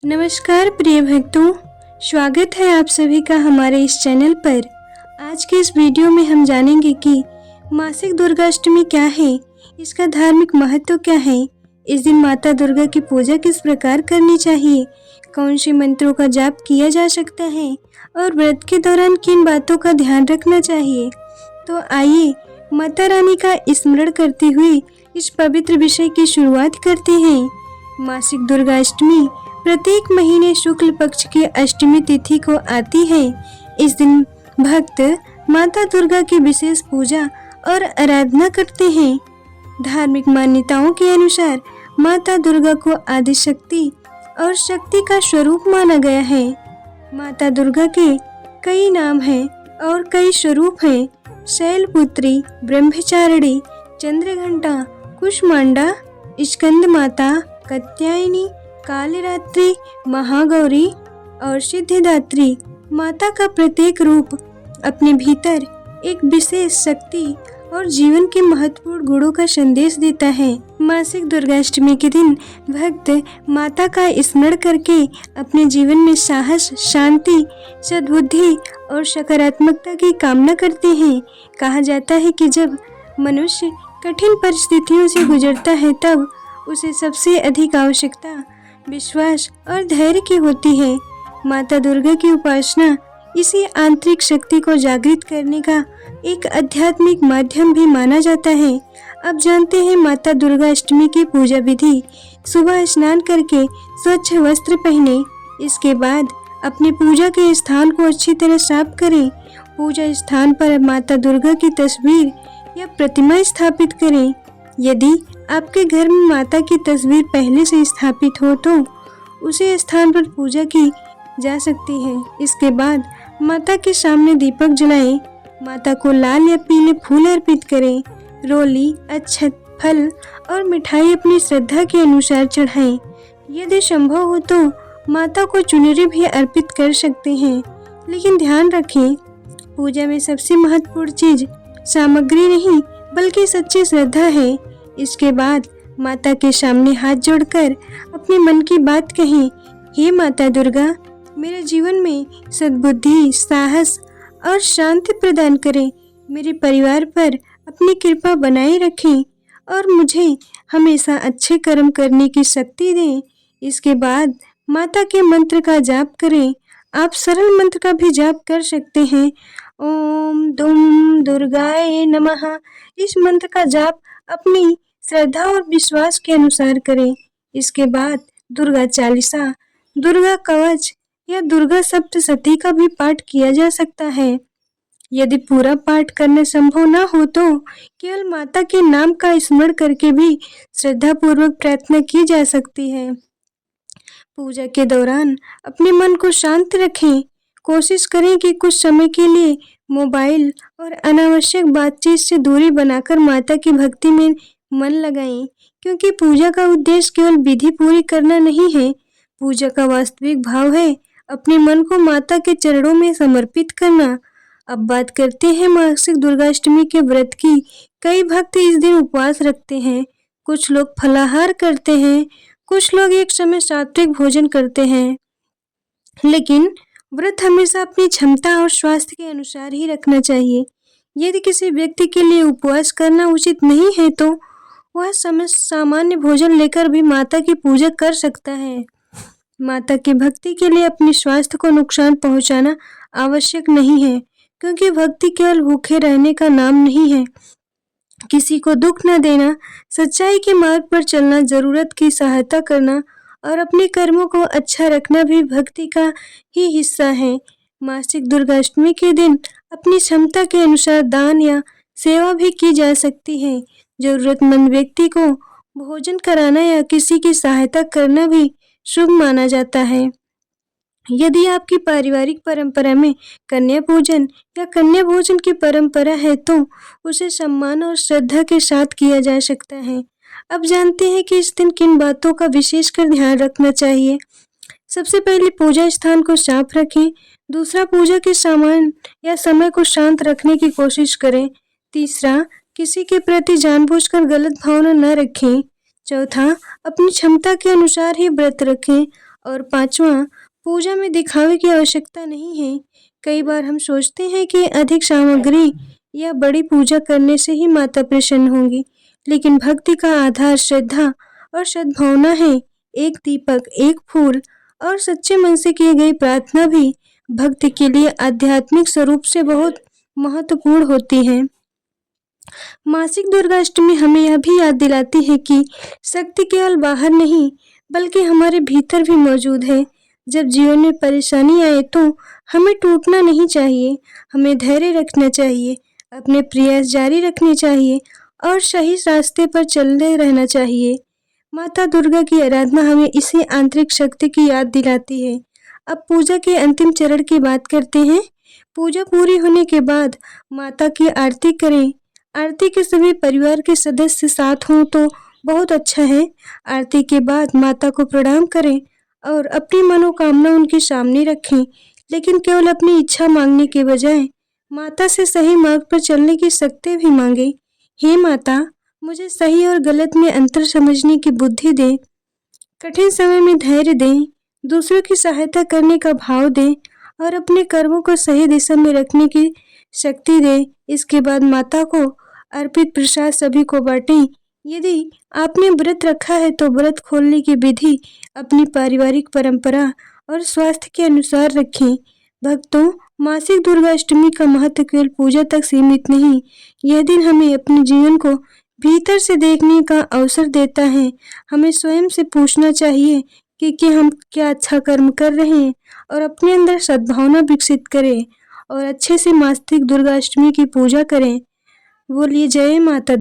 नमस्कार प्रिय भक्तों, स्वागत है आप सभी का हमारे इस चैनल पर। आज के इस वीडियो में हम जानेंगे कि मासिक दुर्गाष्टमी क्या है, इसका धार्मिक महत्व क्या है, इस दिन माता दुर्गा की पूजा किस प्रकार करनी चाहिए, कौन से मंत्रों का जाप किया जा सकता है और व्रत के दौरान किन बातों का ध्यान रखना चाहिए। तो आइए माता रानी का स्मरण करते हुए इस पवित्र विषय की शुरुआत करते हैं। मासिक दुर्गाष्टमी प्रत्येक महीने शुक्ल पक्ष की अष्टमी तिथि को आती है। इस दिन भक्त माता दुर्गा की विशेष पूजा और आराधना करते हैं। धार्मिक मान्यताओं के अनुसार माता दुर्गा को आदि शक्ति और शक्ति का स्वरूप माना गया है। माता दुर्गा के कई नाम हैं और कई स्वरूप हैं। शैलपुत्री, ब्रह्मचारिणी, चंद्रघंटा, कुष्मांडा, स्कंद माता, कात्यायनी, कालरात्रि, महागौरी और सिद्धिदात्री। माता का प्रत्येक रूप अपने भीतर एक विशेष शक्ति और जीवन के महत्वपूर्ण गुणों का संदेश देता है। मासिक दुर्गाष्टमी के दिन भक्त माता का स्मरण करके अपने जीवन में साहस, शांति, सद्बुद्धि और सकारात्मकता की कामना करते हैं। कहा जाता है कि जब मनुष्य कठिन परिस्थितियों से गुजरता है तब उसे सबसे अधिक आवश्यकता विश्वास और धैर्य की होती है। माता दुर्गा की उपासना इसी आंतरिक शक्ति को जागृत करने का एक आध्यात्मिक माध्यम भी माना जाता है। अब जानते हैं माता दुर्गा अष्टमी की पूजा विधि। सुबह स्नान करके स्वच्छ वस्त्र पहने। इसके बाद अपने पूजा के स्थान को अच्छी तरह साफ करें। पूजा स्थान पर माता दुर्गा की तस्वीर या प्रतिमा स्थापित करें। यदि आपके घर में माता की तस्वीर पहले से स्थापित हो तो उसी स्थान पर पूजा की जा सकती है। इसके बाद माता के सामने दीपक जलाएं। माता को लाल या पीले फूल अर्पित करें। रोली, अक्षत, फल और मिठाई अपनी श्रद्धा के अनुसार चढ़ाएं। यदि संभव हो तो माता को चुनरी भी अर्पित कर सकते हैं, लेकिन ध्यान रखें पूजा में सबसे महत्वपूर्ण चीज सामग्री नहीं बल्कि सच्ची श्रद्धा है। इसके बाद माता के सामने हाथ जोड़कर अपने मन की बात कहें। हे माता दुर्गा, मेरे जीवन में सद्बुद्धि, साहस और शांति प्रदान करें। मेरे परिवार पर अपनी कृपा बनाए रखें और मुझे हमेशा अच्छे कर्म करने की शक्ति दें। इसके बाद माता के मंत्र का जाप करें। आप सरल मंत्र का भी जाप कर सकते हैं। ओम दुम दुर्गाए नमः। इस मंत्र का जाप अपनी श्रद्धा और विश्वास के अनुसार करें। इसके बाद दुर्गा चालीसा, दुर्गा कवच या दुर्गा सप्तशती का भी पाठ किया जा सकता है। यदि पूरा पाठ करना संभव न हो तो केवल माता के नाम का स्मरण करके भी श्रद्धा पूर्वक प्रार्थना की जा सकती है। पूजा के दौरान अपने मन को शांत रखें। कोशिश करें कि कुछ समय के लिए मोबाइल और अनावश्यक बातचीत से दूरी बनाकर माता की भक्ति में मन लगाएं, क्योंकि पूजा का उद्देश्य केवल विधि पूरी करना नहीं है। पूजा का वास्तविक भाव है अपने मन को माता के चरणों में समर्पित करना। अब बात करते हैं मासिक दुर्गाष्टमी के व्रत की। कई भक्त इस दिन उपवास रखते हैं। कुछ लोग फलाहार करते हैं, कुछ लोग एक समय सात्विक भोजन करते हैं, लेकिन व्रत हमेशा अपनी क्षमता और स्वास्थ्य के अनुसार ही रखना चाहिए। यदि किसी व्यक्ति के लिए उपवास करना उचित नहीं है तो वह समय सामान्य भोजन लेकर भी माता की पूजा कर सकता है। माता की भक्ति के लिए अपने स्वास्थ्य को नुकसान पहुंचाना आवश्यक नहीं है, क्योंकि भक्ति केवल भूखे रहने का नाम नहीं है। किसी को दुख न देना, सच्चाई के मार्ग पर चलना, जरूरत की सहायता करना और अपने कर्मों को अच्छा रखना भी भक्ति का ही हिस्सा है। मासिक दुर्गाष्टमी के दिन अपनी क्षमता के अनुसार दान या सेवा भी की जा सकती है। जरूरतमंद व्यक्ति को भोजन कराना या किसी की सहायता करना भी शुभ माना जाता है। यदि आपकी पारिवारिक परंपरा में कन्या पूजन या कन्या भोजन की परंपरा है तो उसे सम्मान और श्रद्धा के साथ किया जा सकता है। अब जानते हैं कि इस दिन किन बातों का विशेषकर ध्यान रखना चाहिए। सबसे पहले पूजा स्थान को साफ रखें। दूसरा, पूजा के सामान या समय को शांत रखने की कोशिश करें। तीसरा, किसी के प्रति जानबूझकर गलत भावना न रखें। चौथा, अपनी क्षमता के अनुसार ही व्रत रखें। और पांचवा, पूजा में दिखावे की आवश्यकता नहीं है। कई बार हम सोचते हैं कि अधिक सामग्री या बड़ी पूजा करने से ही माता प्रसन्न होंगी, लेकिन भक्ति का आधार श्रद्धा और सद्भावना है। एक दीपक, एक फूल और सच्चे मन से की गई प्रार्थना भी भक्त के लिए आध्यात्मिक स्वरूप से बहुत महत्वपूर्ण होती है। मासिक दुर्गाष्टमी हमें यह भी याद दिलाती है कि शक्ति केवल बाहर नहीं बल्कि हमारे भीतर भी मौजूद है। जब जीवन में परेशानी आए तो हमें टूटना नहीं चाहिए, हमें धैर्य रखना चाहिए, अपने प्रयास जारी रखने चाहिए और सही रास्ते पर चलते रहना चाहिए। माता दुर्गा की आराधना हमें इसी आंतरिक शक्ति की याद दिलाती है। अब पूजा के अंतिम चरण की बात करते हैं। पूजा पूरी होने के बाद माता की आरती करें। आरती के सभी परिवार के सदस्य साथ हों तो बहुत अच्छा है। आरती के बाद माता को प्रणाम करें और अपनी मनोकामना उनके सामने रखें, लेकिन केवल अपनी इच्छा मांगने के बजाय माता से सही मार्ग पर चलने की शक्ति भी मांगे। हे माता, मुझे सही और गलत में अंतर समझने की बुद्धि दे, कठिन समय में धैर्य दें, दूसरों की सहायता करने का भाव दें और अपने कर्मों को सही दिशा में रखने की शक्ति दें। इसके बाद माता को अर्पित प्रसाद सभी को बांटें। यदि आपने व्रत रखा है तो व्रत खोलने की विधि अपनी पारिवारिक परंपरा और स्वास्थ्य के अनुसार रखें। भक्तों, मासिक दुर्गाष्टमी का महत्व केवल पूजा तक सीमित नहीं, यह दिन हमें अपने जीवन को भीतर से देखने का अवसर देता है। हमें स्वयं से पूछना चाहिए कि हम क्या अच्छा कर्म कर रहे हैं और अपने अंदर सद्भावना विकसित करें और अच्छे से मासिक दुर्गाष्टमी की पूजा करें। बोलिए जय माता।